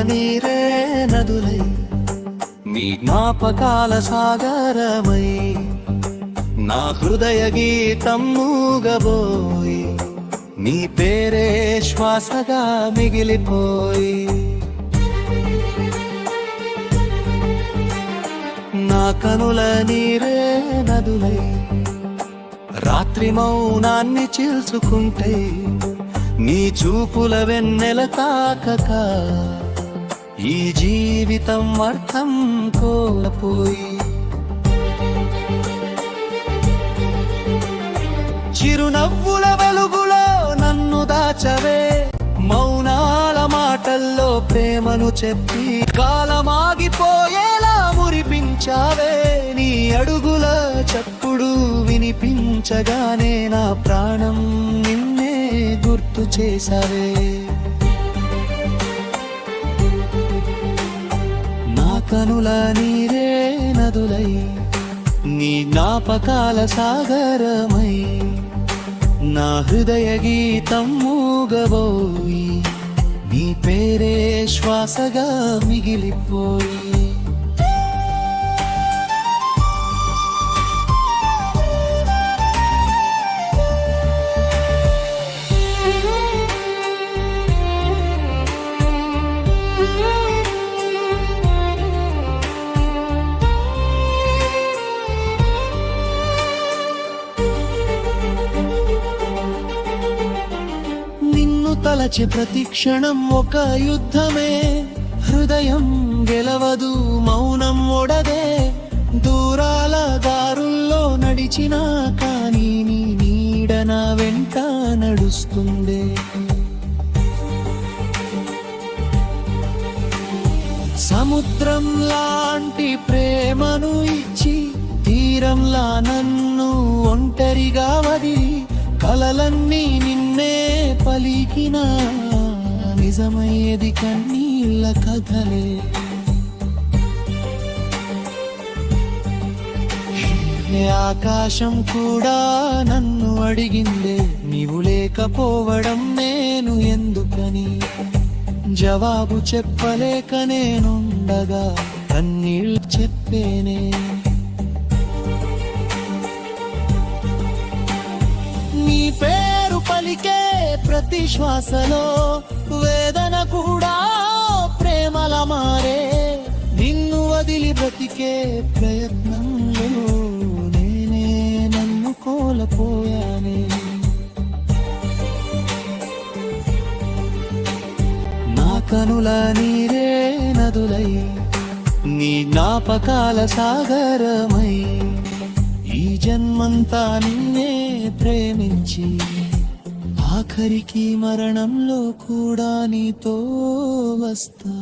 నీరే నదులై నీ జ్ఞాపకాల సాగరమై నా హృదయ గీతం మూగబోయి నీ పేరే శ్వాసగా మిగిలిపోయి నా కనుల నీరే నదులై రాత్రి మౌనాన్ని చీల్చుకుంటే నీ చూపుల వెన్నెల తాకక ఈ జీవితం అర్థం కోల్పోయి చిరునవ్వుల వెలుగులో నన్ను దాచవే మౌనాల మాటల్లో ప్రేమను చెప్పి కాలమాగిపోయేలా మురిపించావే నీ అడుగుల చప్పుడు వినిపించగానే నా ప్రాణం నిన్నే గుర్తు చేసావే నా కనుల నీరే నదులై నీ జ్ఞాపకాల సాగరమై నా హృదయ గీతం మూగబోయి నీ పేరే శ్వాసగా మిగిలిపోయి తలచి ప్రతి క్షణం ఒక యుద్ధమే హృదయం గెలవదు మౌనం ఒడదే దూరాల దారుల్లో నడిచినా కానీ నీ నీడ నా వెంట నడుస్తుందే సముద్రం లాంటి ప్రేమను ఇచ్చి తీరంలా నన్ను ఒంటరిగా వదిలి కలలన్నీ నిన్నే పలికిన నిజమయ్యేది కన్నీళ్ళ కథలే ఆకాశం కూడా నన్ను అడిగిందే నీవు లేకపోవడం నేను ఎందుకని జవాబు చెప్పలేక నేనుండగా కన్నీళ్ళు చెప్పేనే నీ పేరు పలికే ప్రతి శ్వాసలో వేదన కూడా ప్రేమల మారే నిన్ను వదిలి బ్రతికే ప్రయత్నంలో నేనే నన్ను కోల్పోయానే నా కనుల నీరే నదులై నీ జ్ఞాపకాల సాగరమై ఈ జన్మంతా నిన్నే ప్రేమించి ఆఖరికి మరణంలో కూడా నీతో వస్తా